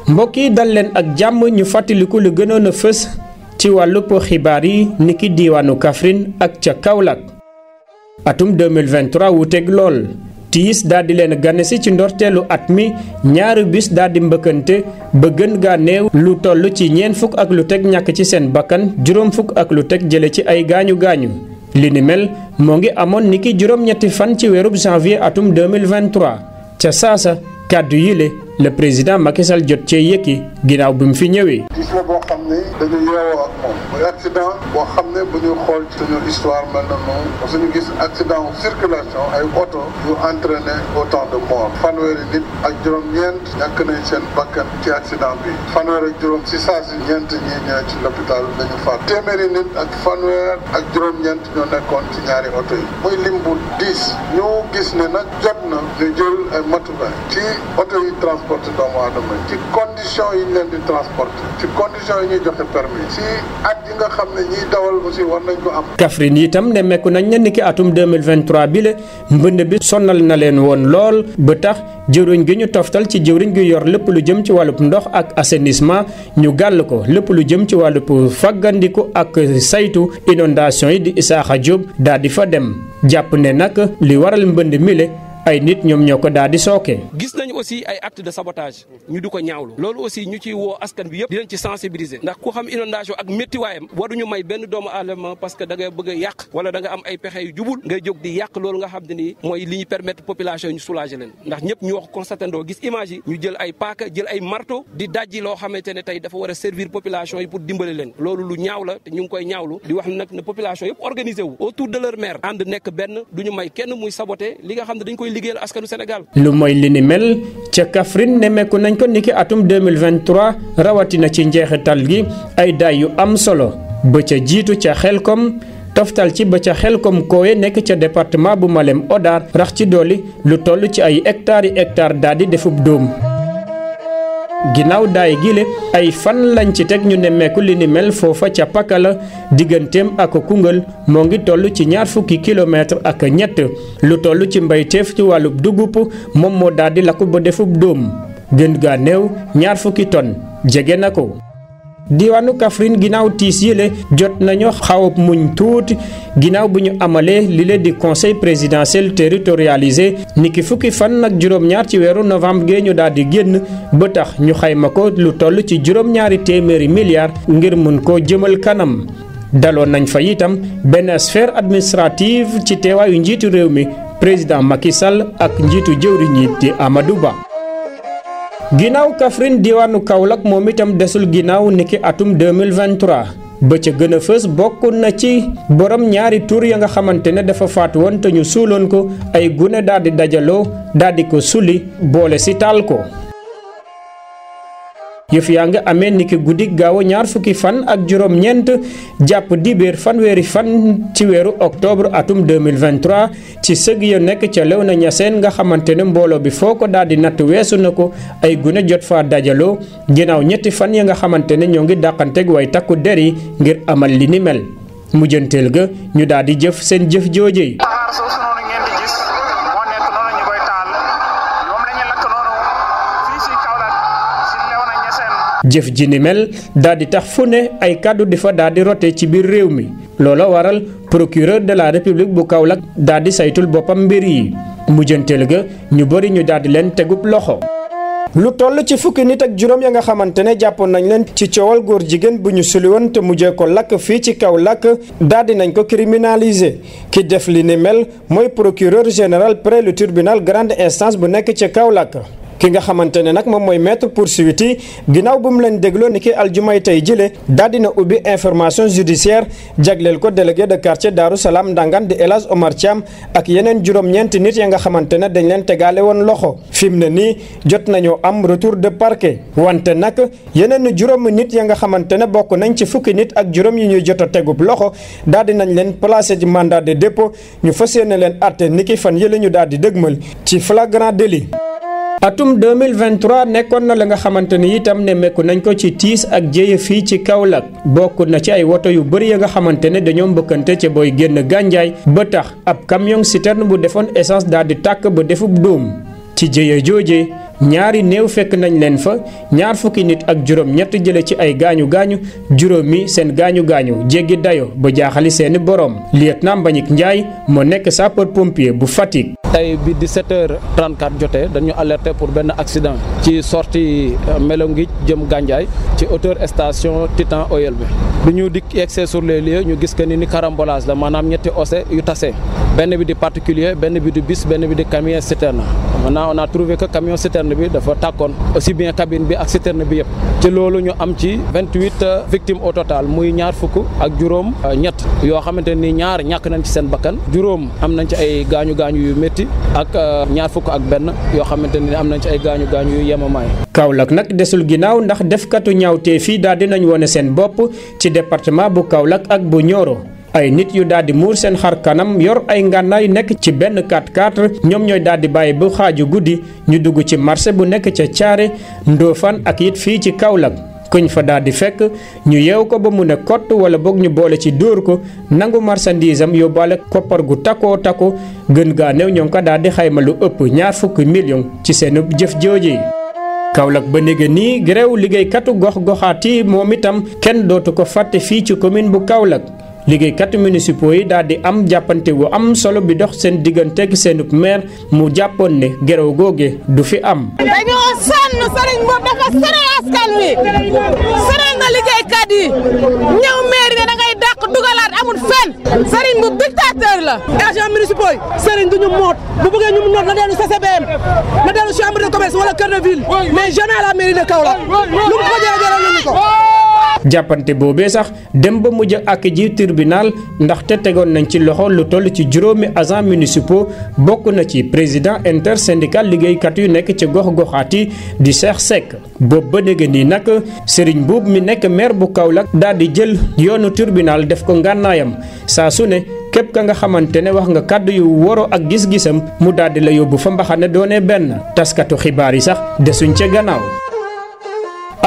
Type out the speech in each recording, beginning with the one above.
mbokk yi dal leen ak jàmm ñu fàttaliku lu gënoon a fës ci wàllub xibaar yi niki diiwaanu Kaffrine ak ca Kaolack atum 2023 wuteeg lool tiis daldi leen gane si ci ndorteelu at mi ñaari bis daldi mbëkkante ba gën gaa néew lu toll ci ñeent fukk ak lu teg ñàkk ci seen bakkan juróom fukk ak lu teg jële ci ay gaañu gaañu li ni mel moo ngi amoon niki juróom-ñetti fan ci weerub janvier atum 2023 ca saasa kàddu yile le président Macky Sall jot cee yëkki ginnaaw bi mu fi ñëwee. gis la boo xam ne dañu yeewoo ak moom muy accident boo xam ne bu ñuy xool ci suñu histoire mel na noonu parce que ñu gis accident circulation ay oto yu entraîné autant de morts fanweeri nit ak juróom-ñeent ñàkk nañ seen bakkan ci accident bi fanweer ak juróom si saa si ñeent ñi ñëwee ci l'hôpital dañu faat téeméeri nit ak fanweer ak juróom-ñeent ñoo nekkoon ci ñaari oto yi muy lim bu 10 ñu gis ne nag jot na ñu jël ay matuwaay ci oto yi transporté doomu aadama ci condition yi ñu leen di transporté ci condition yi ñuy joxe permis ci at yi nga xam ne ñiy dawal aussi war nañ ko am. Kaffrine itam nemmeeku nañ ne niki atum 2023 bi la mbënd bi sonal na leen woon lool ba tax jëwriñ gi ñu toftal ci jëwriñ gi yor lépp lu jëm ci wàllub ndox ak assainissement ñu gàll ko lépp lu jëm ci wàllub faggandiku ak saytu inondation yi di Isaaxa Diop daal di fa dem jàpp ne nag li waral mbënd mi le ay nit ñoom ñoo ko daal di sooke. gis nañ aussi ay acte de sabotage ñu di ko ñaawlu loolu aussi ñu ciy woo askan bi yëpp di leen ci sensibiliser ndax ku xam inondation ak méttiwaayam waruñu may benn doomu aadama parce que da nga bëgg a yàq wala da nga am ay pexe yu jubul ngay jóg di yàq loolu nga xam ne nii mooy li ñu permettre population yi ñu soulager leen ndax ñëpp ñu wax constatandoo gis image yi ñu jël ay paaka jël ay marteau di dajji loo xamante ne tey dafa war a servir population yi pour dimbale leen loolu lu ñaaw la te ñu ngi koy ñaawlu di wax nag ne population yëpp organisé wu autour de leur maire ànd nekk benn duñu may kenn muy saboter li nga xam ne dañ koy liggéeyal askanu Sénégal. lu mooy li ni mel ca Kaffrine nemmeeku nañ ko niki atum 2023 rawatina ci njeexital gi ay daay yu am solo ba ca jiitu ca Xelkom toftal ci ba ca Xelkom Koowe nekk ca département bu Malem Hodar rax ci dolli lu toll ci ay hectares yi hectares daal di defub dóom. ginnaaw daay gile ay fan lañ ci teg ñu nemmeeku li ni mel foofa ca Pakala digganteem ak Koungheul moo ngi toll ci 20 kilomètres ak ñett lu toll ci mbayteef ci wàllub dugub moom moo daal di lakk ba defub dóom gën gaa néew 20 tonnes jege na ko. diwaanu Kaffrine ginnaaw tiis yile jot nañu xaw muñ tuuti ginnaaw bu ñu amalee li leen di conseil présidentiel territorialisé niki fukki fan ak juróom-ñaar ci weeru novembre gee ñu daal di génn ba tax ñu xayma ko lu toll ci juróom-ñaari téeméeri milliards ngir mën koo jëmal kanam. daloon nañ fa itam benn sphère administrative ci teewaayu njiitu réew mi président Macky Sall ak njiitu jëwriñ yi di Amadou Ba. ginnaaw Kaffrine diwaanu Kaolack moom itam desul ginnaaw niki atum 2023 ba ca gën a fës bokk na ci borom ñaari tur ya nga xamante ne dafa faatu woon te ñu suuloon ko ay gune daal di dajaloo daal di ko sulli boole si taal ko. yëf yaa nga amee niki guddi gaaw 20 fan ak juróom-ñeent jàpp dibéer fanweeri fan ci weeru octobre atum 2023 ci sëg ya nekk ca Léona Niassène nga xamante ne mbooloo bi foo ko daal di natt weesu na ko ay gune jot faa dajaloo ginnaaw ñetti fan ya nga xamante ne ñoo ngi dàqanteeg way takku der yi ngir amal li ni mel mujjanteel ga ñu daal di jëf seen jëf jooje. jëf ji ni mel daal di tax fu ne ay kàddu di fa daal di rote ci biir réew mi loola waral procureur de la république bu Kaolack daal di saytul boppam mbir yi mujjanteel ga ñu bëri ñu daal di leen tegub loxo. lu toll ci fukki nit ak juróom ya nga xamante ne jàppoon nañ leen ci coowal góor jigéen bu ñu suli woon te mujjee ko lakk fii ci Kaolack daal di nañ ko criminaliser ki def li ni mel mooy procureur général près le tribunal grande instance bu nekk ca Kaolack. ki nga xamante ne nag moom mooy maître poursuite yi ginnaaw bu mu leen dégloo ni ki aljumay tey jële daal dina ubbi information judiciaire jagleel ko délégué de quartier Darou Salam Ndangan di El Hadj Omar Thiam ak yeneen juróom-ñeenti nit ya nga xamante ne dañ leen tegaale woon loxo fi mu ne nii jot nañoo am retour de parquet wante nag yeneen juróomi nit ya nga xamante ne bokk nañ ci fukki nit ak juróom yi ñuy jot a tegub loxo daal di nañ leen placé ci mandat de dépôt ñu fas yéene leen àtte ni ki fan yële ñu daal di dëgmal ci flagrant délit atum 2023 nekkoon na la nga xamante ni itam nemmeeku nañ ko ci tiis ak jéye fii ci Kaolack bokk na ci ay woto yu bëri ya nga xamante ne dañoo mbëkkante ca booy génn Gandiaye ba tax ab camion citerne bu defoon essence daal di tàkk ba defub dóom ci jéye jooje ñaari néew fekk nañ leen fa ñaar fukki nit ak juróom ñett jële ci ay gaañu-gaañu juróomi seen gaañu-gaañu jéggi dayo ba jaaxali seeni boroom lieutenant Mbagnick Ndiaye moo nekk sapeur pompier bu Fatick. tey bi 17h34 jotee dañu alerté pour benn accident ci sortie Melongij jëm Gandiaye ci hauteur station Titan Oil bi ñu dikk yegsee sur les lieux ñu gis que ni carambolage la maanaam ñetti ose yu tase benn bi di particulier benn bi di bus benn bi di camion citerne. Maintenant on a trouvé que camion citerne bi dafa tàkkoon aussi bien cabine bi ak citerne bi yëpp ci loolu ñu am ci 28 victimes au total muy ñaar fukk ak juróom ñett yoo xamante ni ñaar ñàkk nañ ci seen bakkan juróom am nañ ci ay gaañu-gaañu yu métti ak ñaar fukk ak benn yoo xamante ni am nañ ci ay gaañu-gaañu yu yemamaay. Kaolack nag desul ginnaaw ndax defkatu ñaawtee fii daal dinañ wone seen bopp ci département bu Kaolack ak bu Nioro. ay nit yu daal di muur seen xar kanam yor ay ngànnaay nekk ci benn 4x4 ñoom ñooy daal di bàyyi bu xaaju guddi ñu dugg ci marché bu nekk ca Thiaré Ndofane ak it fii ci Kaolack kuñ fa daal di fekk ñu yeew ko ba mu ne kott wala boog ñu boole ci dóor ko nangu marchandise am yóbbaale koppar gu takkoo takku gën gaa néew ñoo ngi ko daal di xayma lu ëpp 20 millions ci seen jëf jooji. Kaolack ba léegi nii gréew liggéeykatu gox-goxaat yi moom itam kenn dootu ko fàtte fii ci commune bu Kaolack. liggéeykat municipaux yi daal di am jàppante wu am solo bi dox seen digganteeg seenub maire mu jàppoon ne gerew googe du fi am. dañoo sonn Serigne Mboup dafa sore askan wi sore nga liggéeykat yi ñëw maire ne da ngay dàq dugalaat amul fenn Serigne Mboup dictateur la. agents municipaux yi Serigne du ñu moot bu bëggee ñu noot na dellu CCBM na dellu chambre de commerce wala cœur de ville mais jamais à la mairie de Kaolack lu mu ko jëlee nañu ko. jàppante boobee sax dem ba mujj ak ji tribunal ndaxte tegoon nañ ci loxo lu toll ci juróomi agents municipaux bokk na ci président intersyndical liggéeykat yu nekk ci gox-goxaat yi di Cheikh Seck boobu ba léegi nii nag Serigne Mboup mi nekk maire bu Kaolack daal di jël yoonu tribunal def ko ngànnaayam saa su ne képp ka nga xamante ne wax nga kàddu yu woro ak gis-gisam mu daal di la yóbbu fa mbaxane doone benn taskatu xibaar yi sax desuñ ca gannaaw.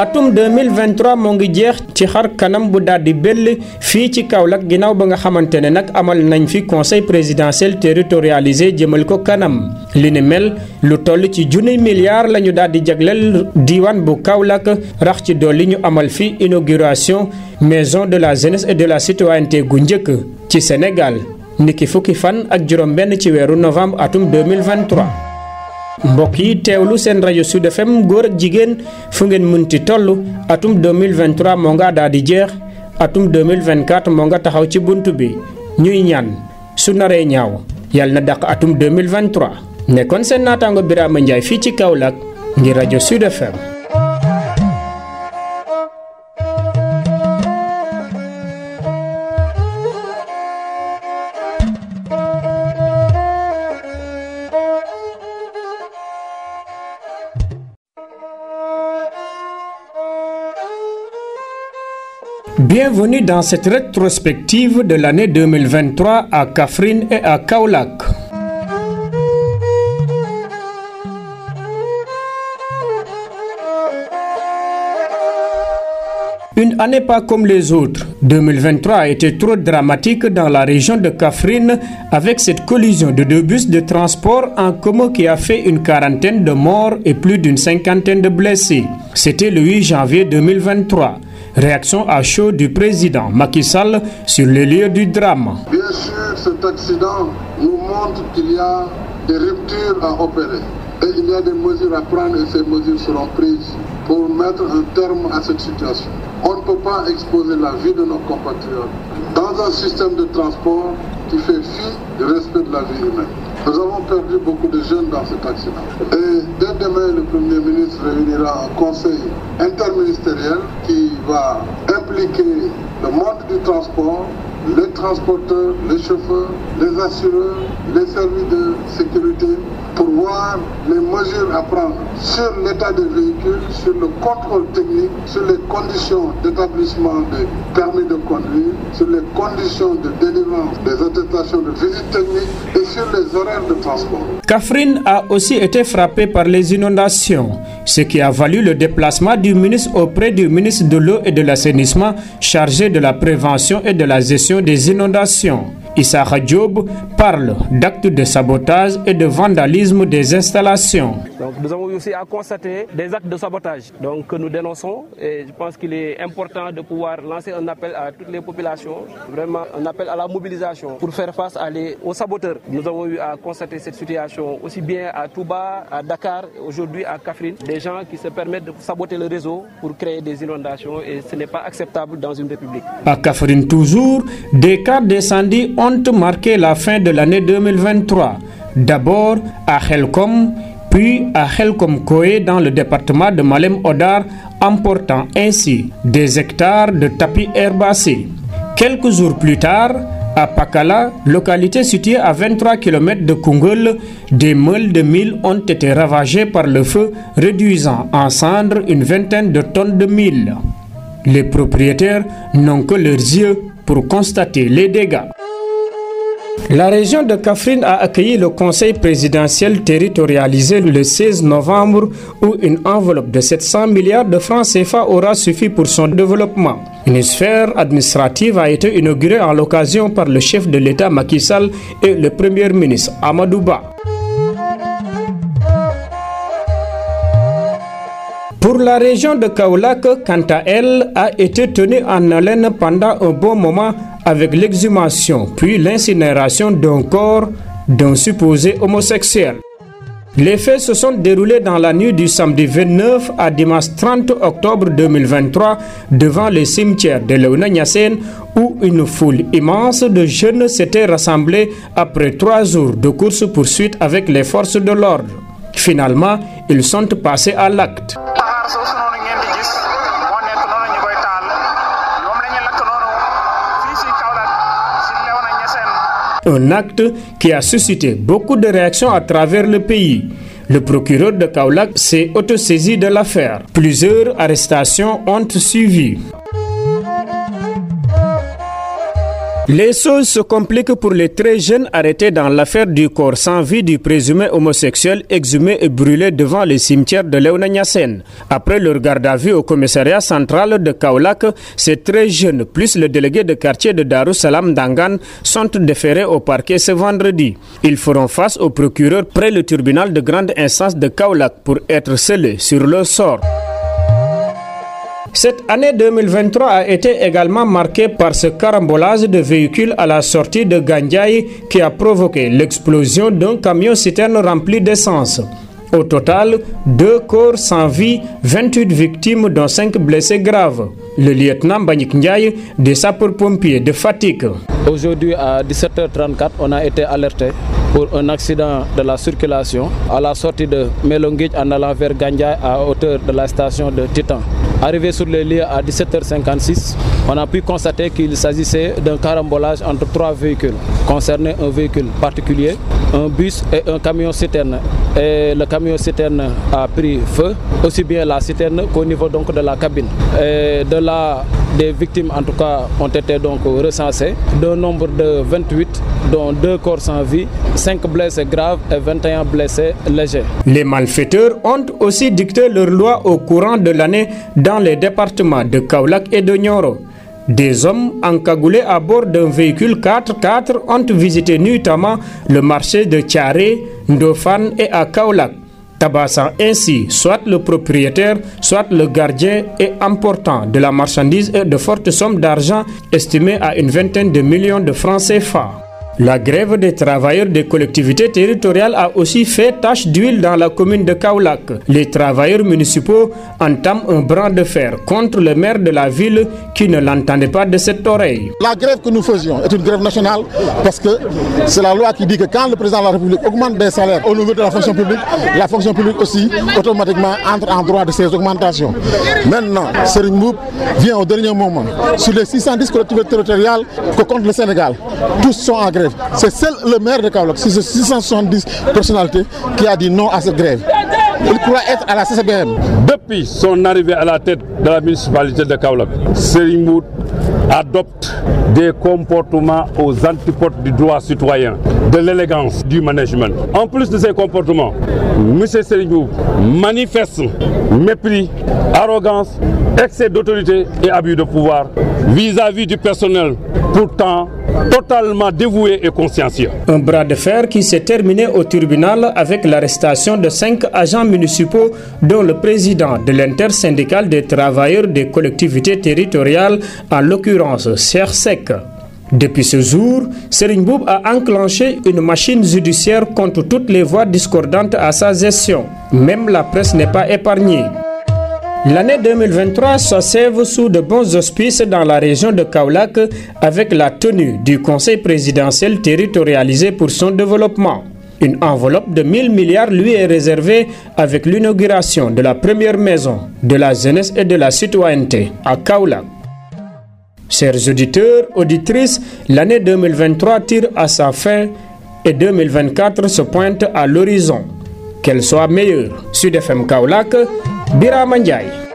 atum 2023 moo ngi jeex ci xar kanam bu daal di bell fii ci Kaolack ginnaaw ba nga xamante ne nag amal nañ fi conseil présidentiel territorialisé jëmal ko kanam li ni mel lu toll ci junniy milliards la ñu daal di jagleel diiwaan bu Kaolack rax ci dolli ñu amal fi inauguration maison de la jeunesse et de la citoyenneté gu njëkk ci Sénégal niki fukki fan ak juróom-benn ci weeru novembre atum 2023. mbokk yi teewlu seen rajo Sud FM góor ak jigéen fu ngeen mënti toll atum 2023 moo nga daal di jeex atum 2024 moo nga taxaw ci bunt bi ñuy ñaan su naree ñaaw yàlla na dàq atum 2023 nekkoon seen naataango Birama Ndiaye fii ci Kaolack ngir rajo Sud FM. Bienvenue dans cette rétrospective de l'année 2023 à Kaffrine et à Kaolack. Une année pas comme les autres. 2023 a été trop dramatique dans la région de Kaffrine avec cette collision de deux bus de transport en commun qui a fait une quarantaine de morts et plus d'une cinquantaine de blessés. C'était le 8 janvier 2023. Réaction à chaud du président Macky Sall sur les lieux du drame. Bien sûr, cet accident nous montre qu'il y a des ruptures à opérer et il y a des mesures à prendre et ces mesures seront prises pour mettre un terme à cette situation. On ne peut pas exposer la vie de nos compatriotes dans un système de transport qui fait fi du respect de la vie humaine. Nous avons perdu beaucoup de jeunes dans cet accident. Et dès demain, le Premier ministre réunira un conseil interministériel qui va impliquer le monde du transport, les transporteurs, les chauffeurs, les assureurs, les services de sécurité pour voir les mesures à prendre sur l'état des véhicules, sur le contrôle technique, sur les conditions d'établissement des permis de conduire, sur les conditions de délivrance des attestations de visite technique et sur les horaires de transport. Kaffrine a aussi été frappée par les inondations, ce qui a valu le déplacement du ministre auprès du ministre de l'eau et de l'assainissement chargé de la prévention et de la gestion des inondations. Issakha Diop parle d'actes de sabotage et de vandalisme des installations. Donc nous avons aussi à constater des actes de sabotage que nous dénonçons et je pense qu'il est important de pouvoir lancer un appel à toutes les populations, vraiment un appel à la mobilisation pour faire face aux saboteurs. Nous avons eu à constater cette situation aussi bien à Touba, à Dakar, aujourd'hui à Kaffrine, des gens qui se permettent de saboter le réseau pour créer des inondations et ce n'est pas acceptable dans une république. À Kaffrine toujours, des cas d'incendie ont marqué la fin de l'année 2023. D'abord à Khelcom, puis à Khelcom Koé dans le département de Malem Hodar, emportant ainsi des hectares de tapis herbacés. Quelques jours plus tard, à Pakala, localité située à 23 km de Koungheul, des meules de mil ont été ravagées par le feu, réduisant en cendres une vingtaine de tonnes de mil. Les propriétaires n'ont que leurs yeux pour constater les dégâts. La région de Kaffrine a accueilli le conseil présidentiel territorialisé le 16 novembre où une enveloppe de 700 milliards de francs CFA aura suffi pour son développement. Une sphère administrative a été inaugurée en l'occasion par le chef de l'État Macky Sall et le premier ministre Amadou Ba. Pour la région de Kaolack, quant à elle, a été tenue en haleine pendant un bon moment avec l'exhumation puis l'incinération d'un corps d'un supposé homosexuel. Les faits se sont déroulés dans la nuit du samedi 29 à dimanche 30 octobre 2023 devant le cimetière de Léona Niassène où une foule immense de jeunes s'était rassemblée après 3 jours de course-poursuite avec les forces de l'ordre. Finalement, ils sont passés à l'acte. Un acte qui a suscité beaucoup de réactions à travers le pays. Le procureur de Kaolack s'est autosaisi de l'affaire. Plusieurs arrestations ont suivi. Les choses se compliquent pour les très jeunes arrêtés dans l'affaire du corps sans vie du présumé homosexuel exhumé et brûlé devant le cimetière de Léona Niassène. Après leur garde à vue au commissariat central de Kaolack, ces très jeunes, plus le délégué de quartier de Darussalam Dangan, sont déférés au parquet ce vendredi. Ils feront face au procureur près le tribunal de grande instance de Kaolack pour être scellés sur leur sort. Cette année 2023 a été également marquée par ce carambolage de véhicules à la sortie de Gandiaye qui a provoqué l'explosion d'un camion-citerne rempli d'essence. Au total, 2 corps sans vie, 28 victimes dont 5 blessés graves. Le lieutenant Mbagnick Ndiaye des sapeurs-pompiers de Fatick. Aujourd'hui à 17h34, on a été alerté pour un accident de la circulation à la sortie de Melongij en allant vers Gandiaye à hauteur de la station de Titan. Arrivé sur les lieux à 17h56, on a pu constater qu'il s'agissait d'un carambolage entre 3 véhicules concernant un véhicule particulier, un bus et un camion-citerne. Et le camion-citerne a pris feu, aussi bien la citerne qu'au niveau donc de la cabine. Et de là, des victimes en tout cas ont été donc recensées, d'un nombre de 28, dont 2 corps sans vie, 5 blessés graves et 21 blessés légers. Les malfaiteurs ont aussi dicté leur loi au courant de l'année dans les départements de Kaolack et de Nioro. Des hommes encagoulés à bord d'un véhicule 4x4 ont visité nuitamment le marché de Thiaré, Ndofane et à Kaolack, tabassant ainsi soit le propriétaire, soit le gardien et emportant de la marchandise et de fortes sommes d'argent estimées à une vingtaine de millions de francs CFA. La grève des travailleurs des collectivités territoriales a aussi fait tache d'huile dans la commune de Kaolack. Les travailleurs municipaux entament un bras de fer contre le maire de la ville qui ne l'entendait pas de cette oreille. La grève que nous faisions est une grève nationale parce que c'est la loi qui dit que quand le président de la République augmente des salaires au niveau de la fonction publique aussi automatiquement entre en droit de ces augmentations. Maintenant, Serigne Mboup vient au dernier moment. Sur les 610 collectivités territoriales que compte le Sénégal, tous sont en grève. grève. C'est seul le maire de Kaolack, sur ces 670 personnalités, qui a dit non à cette grève. Il croit être à la CCBM. Depuis son arrivée à la tête de la municipalité de Kaolack, Serigne Mboup adopte des comportements aux antipodes du droit citoyen, de l'élégance du management. En plus de ces comportements, M. Serigne Mboup manifeste mépris, arrogance, excès d'autorité et abus de pouvoir vis-à-vis du personnel, pourtant totalement dévoué et consciencieux. Un bras de fer qui s'est terminé au tribunal avec l'arrestation de 5 agents municipaux, dont le président de l'intersyndicale des travailleurs des collectivités territoriales, en l'occurrence Cheikh Seck. Depuis ce jour, Serigne Mboup a enclenché une machine judiciaire contre toutes les voix discordantes à sa gestion. Même la presse n'est pas épargnée. L'année 2023 s'achève sous de bons auspices dans la région de Kaolack avec la tenue du Conseil présidentiel territorialisé pour son développement. Une enveloppe de 1000 milliards lui est réservée avec l'inauguration de la première maison de la jeunesse et de la citoyenneté à Kaolack. Chers auditeurs, auditrices, l'année 2023 tire à sa fin et 2024 se pointe à l'horizon. Qu'elle soit meilleure. Sud FM Kaolack, Birama Ndiaye.